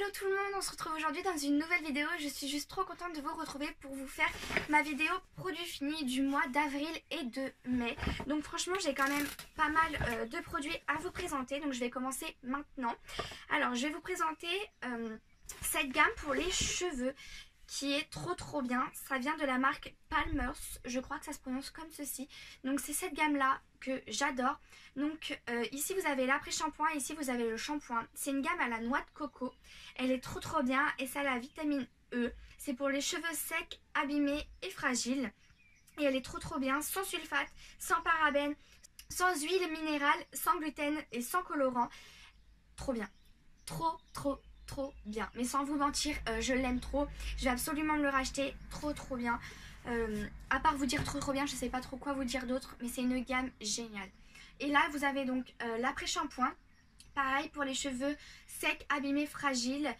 Hello tout le monde, on se retrouve aujourd'hui dans une nouvelle vidéo. Je suis juste trop contente de vous retrouver pour vous faire ma vidéo produit fini du mois d'avril et de mai. Donc franchement j'ai quand même pas mal de produits à vous présenter, donc je vais commencer maintenant. Alors je vais vous présenter cette gamme pour les cheveux qui est trop bien. Ça vient de la marque Palmers, je crois que ça se prononce comme ceci. Donc c'est cette gamme là que j'adore. Donc ici vous avez l'après-shampoing, ici vous avez le shampoing. C'est une gamme à la noix de coco. Elle est trop bien et ça a la vitamine E. C'est pour les cheveux secs, abîmés et fragiles. Et elle est trop bien, sans sulfate, sans parabènes, sans huile minérale, sans gluten et sans colorant. Trop bien. Trop bien, mais sans vous mentir je l'aime trop, je vais absolument me le racheter, trop bien. À part vous dire trop bien, je sais pas trop quoi vous dire d'autre, mais c'est une gamme géniale. Et là vous avez donc l'après-shampoing, pareil pour les cheveux secs, abîmés, fragiles,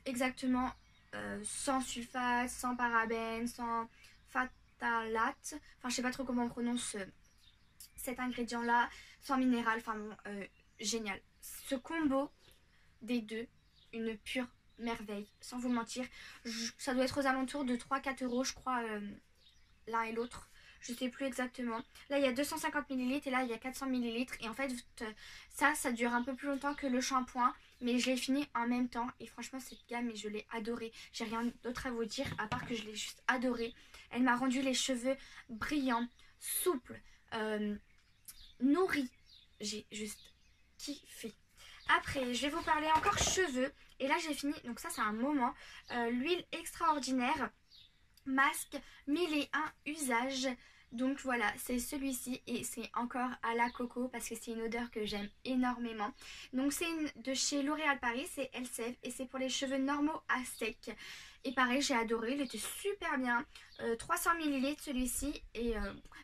exactement, sans sulfate, sans parabènes, sans phthalate, enfin je sais pas trop comment on prononce cet ingrédient là, sans minéral, enfin bon, génial. Ce combo des deux, une pure merveille, sans vous mentir. Ça doit être aux alentours de 3-4 euros je crois, l'un et l'autre, je sais plus exactement. Là il y a 250 ml et là il y a 400 ml et en fait ça dure un peu plus longtemps que le shampoing, mais je l'ai fini en même temps et franchement cette gamme je l'ai adorée. J'ai rien d'autre à vous dire à part que je l'ai juste adorée. Elle m'a rendu les cheveux brillants, souples, nourris. J'ai juste kiffé. Après, je vais vous parler encore cheveux. Et là, j'ai fini. Donc ça, c'est un moment. L'huile extraordinaire. Masque 1001 usages. Donc voilà, c'est celui-ci. Et c'est encore à la coco. Parce que c'est une odeur que j'aime énormément. Donc c'est de chez L'Oréal Paris. C'est Elseve. Et c'est pour les cheveux normaux à sec. Et pareil, j'ai adoré. Il était super bien. 300 ml celui-ci. Et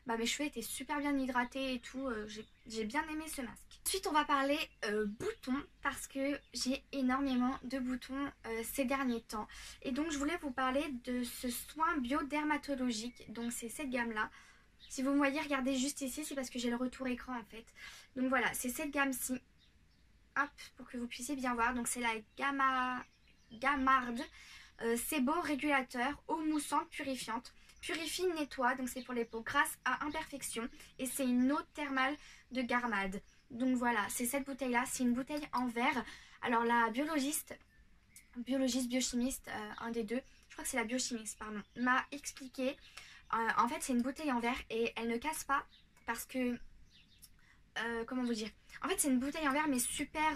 mes cheveux étaient super bien hydratés et tout. J'ai bien aimé ce masque. Ensuite on va parler boutons parce que j'ai énormément de boutons ces derniers temps. Et donc je voulais vous parler de ce soin biodermatologique. Donc c'est cette gamme là. Si vous me voyez regarder juste ici, c'est parce que j'ai le retour écran en fait. Donc voilà, c'est cette gamme-ci. Hop, pour que vous puissiez bien voir. Donc c'est la Gamarde. Sebo régulateur, eau moussante purifiante. Purifie, nettoie, donc c'est pour les peaux grasses à imperfection. Et c'est une eau thermale de Garmade. Donc voilà, c'est cette bouteille là, c'est une bouteille en verre. Alors la biologiste, biochimiste, un des deux, je crois que c'est la biochimiste, pardon, m'a expliqué. En fait c'est une bouteille en verre et elle ne casse pas parce que, comment vous dire, en fait c'est une bouteille en verre mais super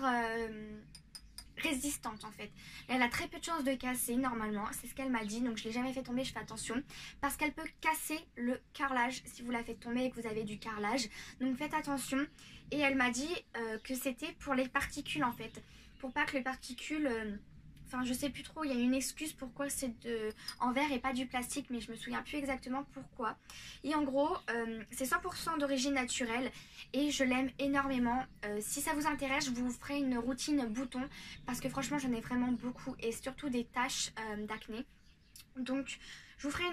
résistante en fait. Elle a très peu de chances de casser normalement, c'est ce qu'elle m'a dit, donc je l'ai jamais fait tomber, je fais attention parce qu'elle peut casser le carrelage si vous la faites tomber et que vous avez du carrelage, donc faites attention. Et elle m'a dit que c'était pour les particules en fait, pour pas que les particules, enfin je sais plus trop, il y a une excuse pourquoi c'est en verre et pas du plastique, mais je me souviens plus exactement pourquoi. Et en gros c'est 100% d'origine naturelle et je l'aime énormément. Si ça vous intéresse, je vous ferai une routine bouton parce que franchement j'en ai vraiment beaucoup et surtout des taches d'acné. Donc je vous ferai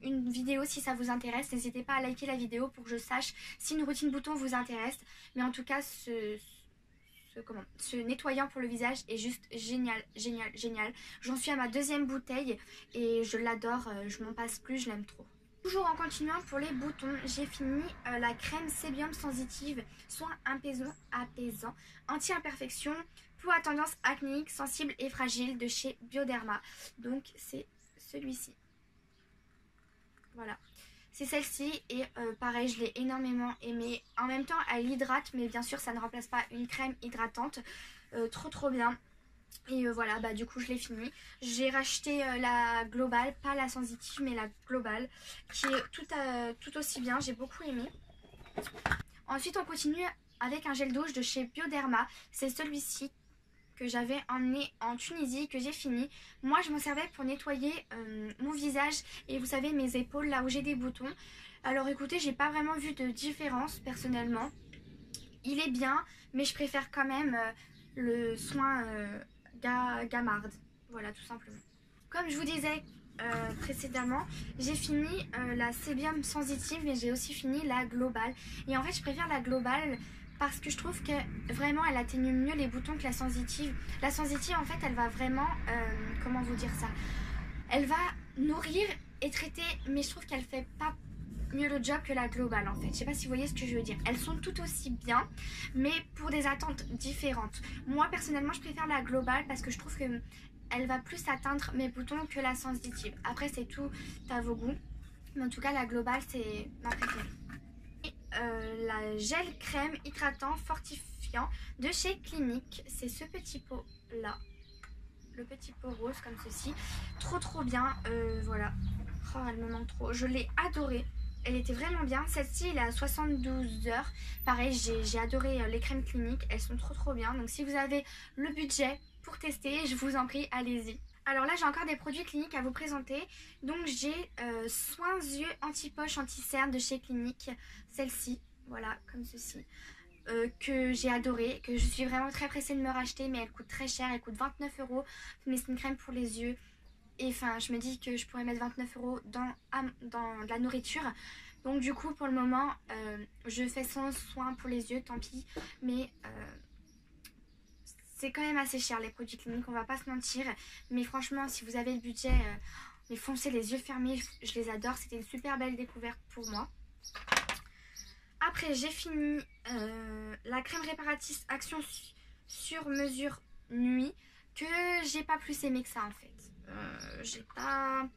une vidéo si ça vous intéresse. N'hésitez pas à liker la vidéo pour que je sache si une routine bouton vous intéresse. Mais en tout cas ce nettoyant pour le visage est juste génial. J'en suis à ma deuxième bouteille et je l'adore, je m'en passe plus, je l'aime trop. Toujours en continuant pour les boutons, j'ai fini la crème sébium sensitive, soin apaisant, anti-imperfection, peau à tendance acnéique, sensible et fragile de chez Bioderma. Donc c'est celui-ci. Voilà, c'est celle-ci et pareil je l'ai énormément aimée. En même temps elle hydrate mais bien sûr ça ne remplace pas une crème hydratante. Trop bien. Et voilà, du coup je l'ai fini. J'ai racheté la globale, pas la sensitive mais la globale, qui est tout aussi bien, j'ai beaucoup aimé. Ensuite on continue avec un gel douche de chez Bioderma. C'est celui-ci que j'avais emmené en Tunisie, que j'ai fini. Moi je m'en servais pour nettoyer mon visage et vous savez mes épaules là où j'ai des boutons. Alors écoutez, j'ai pas vraiment vu de différence personnellement. Il est bien mais je préfère quand même le soin Gamarde. Voilà, tout simplement. Comme je vous disais précédemment, j'ai fini la sébium sensitive mais j'ai aussi fini la globale. Et en fait je préfère la globale parce que je trouve que vraiment elle atténue mieux les boutons que la sensitive. La sensitive en fait elle va vraiment, comment vous dire ça, elle va nourrir et traiter, mais je trouve qu'elle fait pas mieux le job que la globale en fait. Je sais pas si vous voyez ce que je veux dire. Elles sont tout aussi bien, mais pour des attentes différentes. Moi personnellement je préfère la globale parce que je trouve que elle va plus atteindre mes boutons que la sensitive. Après c'est tout à vos goûts, mais en tout cas la globale c'est ma préférée. Et la gel crème hydratant fortifiant de chez Clinique, c'est ce petit pot là, le petit pot rose comme ceci, trop bien. Voilà, oh, elle me manque trop, je l'ai adorée. Elle était vraiment bien. Celle-ci, elle est à 72 heures. Pareil, j'ai adoré les crèmes Clinique. Elles sont trop bien. Donc si vous avez le budget pour tester, je vous en prie, allez-y. Alors là, j'ai encore des produits Clinique à vous présenter. Donc j'ai soins yeux anti-poche, anti-cerne de chez Clinique. Celle-ci, voilà, comme ceci. Que j'ai adoré, que je suis vraiment très pressée de me racheter. Mais elle coûte très cher, elle coûte 29 €. Mais c'est une crème pour les yeux. Et enfin, je me dis que je pourrais mettre 29 € dans de la nourriture. Donc du coup, pour le moment, je fais sans soin pour les yeux, tant pis. Mais c'est quand même assez cher les produits Clinique, on va pas se mentir. Mais franchement, si vous avez le budget, mais foncez les yeux fermés, je les adore. C'était une super belle découverte pour moi. Après, j'ai fini la crème réparatrice Action sur mesure nuit, que j'ai pas plus aimé que ça en fait. J'ai pas...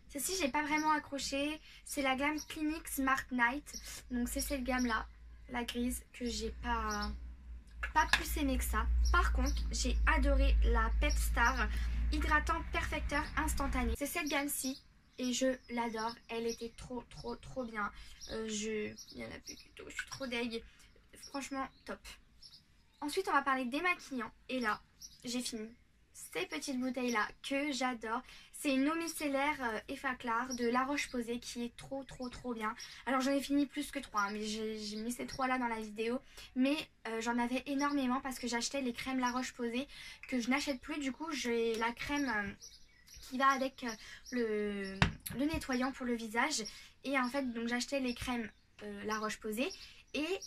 Celle-ci, j'ai pas vraiment accroché. C'est la gamme Clinique Smart Night. Donc c'est cette gamme là, la grise, que j'ai pas plus aimé que ça. Par contre, j'ai adoré la Pep Star hydratant perfecteur instantané. C'est cette gamme-ci et je l'adore. Elle était trop bien. Il y en a plus du tout. Je suis trop deg. Franchement, top. Ensuite, on va parler démaquillant. Et là, j'ai fini ces petites bouteilles là que j'adore. C'est une eau micellaire Effaclar de La Roche-Posay qui est trop bien. Alors j'en ai fini plus que 3 hein, mais j'ai mis ces 3 là dans la vidéo. Mais j'en avais énormément parce que j'achetais les crèmes La Roche-Posay que je n'achète plus. Du coup j'ai la crème qui va avec le nettoyant pour le visage. Et en fait donc j'achetais les crèmes La Roche-Posay et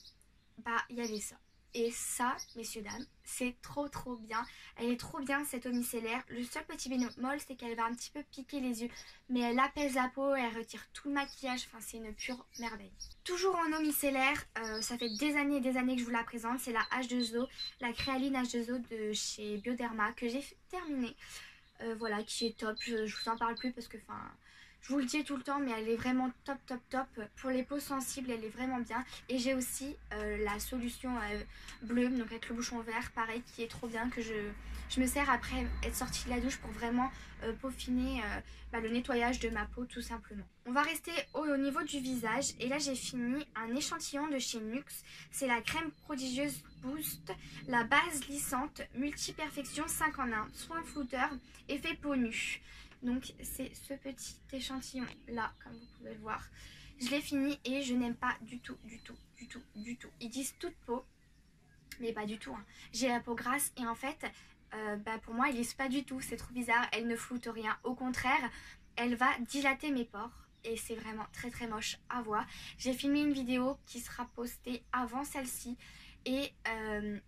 bah il y avait ça. Et ça, messieurs, dames, c'est trop bien. Elle est trop bien cette eau micellaire. Le seul petit bémol, c'est qu'elle va un petit peu piquer les yeux. Mais elle apaise la peau, elle retire tout le maquillage. Enfin, c'est une pure merveille. Toujours en eau micellaire, ça fait des années et des années que je vous la présente. C'est la H2O, la Créaline H2O de chez Bioderma que j'ai terminée. Voilà, qui est top. Je vous en parle plus parce que, enfin... Je vous le dis tout le temps, mais elle est vraiment top. Pour les peaux sensibles, elle est vraiment bien. Et j'ai aussi la solution bleue, donc avec le bouchon vert, pareil, qui est trop bien, que je me sers après être sortie de la douche pour vraiment peaufiner le nettoyage de ma peau, tout simplement. On va rester au niveau du visage. Et là, j'ai fini un échantillon de chez NYX. C'est la crème prodigieuse Boost, la base lissante, multi-perfection 5 en 1, soin flouteur, effet peau nue. Donc c'est ce petit échantillon là, comme vous pouvez le voir. Je l'ai fini et je n'aime pas du tout. Ils disent toute peau, mais pas du tout hein. J'ai la peau grasse et en fait pour moi ils disent pas du tout. C'est trop bizarre, elle ne floute rien. Au contraire, elle va dilater mes pores. Et c'est vraiment très moche à voir. J'ai filmé une vidéo qui sera postée avant celle-ci et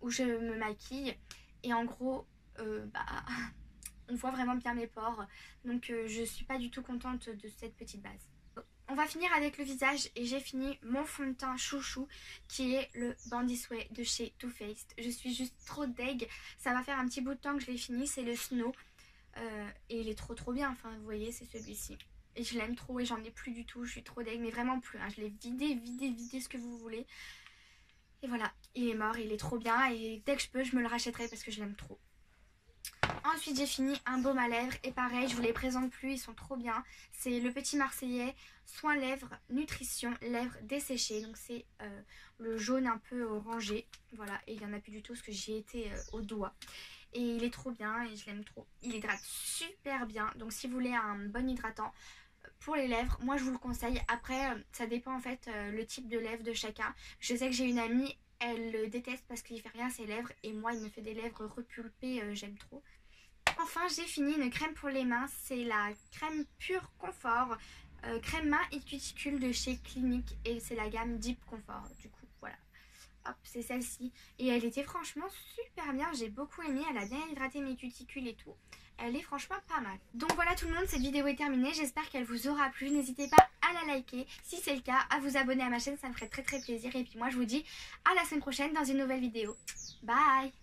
où je me maquille. Et en gros, on voit vraiment bien mes pores. Donc je suis pas du tout contente de cette petite base. On va finir avec le visage et j'ai fini mon fond de teint chouchou qui est le Bandit Way de chez Too Faced. Je suis juste trop deg. Ça va faire un petit bout de temps que je l'ai fini. C'est le Snow. Et il est trop bien. Enfin vous voyez, c'est celui-ci. Et je l'aime trop et j'en ai plus du tout. Je suis trop deg, mais vraiment plus. Hein. Je l'ai vidé ce que vous voulez. Et voilà, il est mort, il est trop bien. Et dès que je peux, je me le rachèterai parce que je l'aime trop. Ensuite j'ai fini un baume à lèvres et pareil je vous les présente plus, ils sont trop bien. C'est le Petit Marseillais soin lèvres nutrition lèvres desséchées. Donc c'est le jaune un peu orangé. Voilà, et il n'y en a plus du tout parce que j'y étais au doigt. Et il est trop bien et je l'aime trop. Il hydrate super bien. Donc si vous voulez un bon hydratant pour les lèvres, moi je vous le conseille. Après ça dépend en fait le type de lèvres de chacun. Je sais que j'ai une amie, elle le déteste parce qu'il fait rien à ses lèvres. Et moi il me fait des lèvres repulpées, j'aime trop. Enfin j'ai fini une crème pour les mains, c'est la crème Pure Confort, crème main et cuticule de chez Clinique et c'est la gamme Deep Confort. Du coup voilà, hop, c'est celle-ci. Et elle était franchement super bien, j'ai beaucoup aimé, elle a bien hydraté mes cuticules et tout. Elle est franchement pas mal. Donc voilà tout le monde, cette vidéo est terminée, j'espère qu'elle vous aura plu. N'hésitez pas à la liker, si c'est le cas, à vous abonner à ma chaîne, ça me ferait très plaisir. Et puis moi je vous dis à la semaine prochaine dans une nouvelle vidéo. Bye.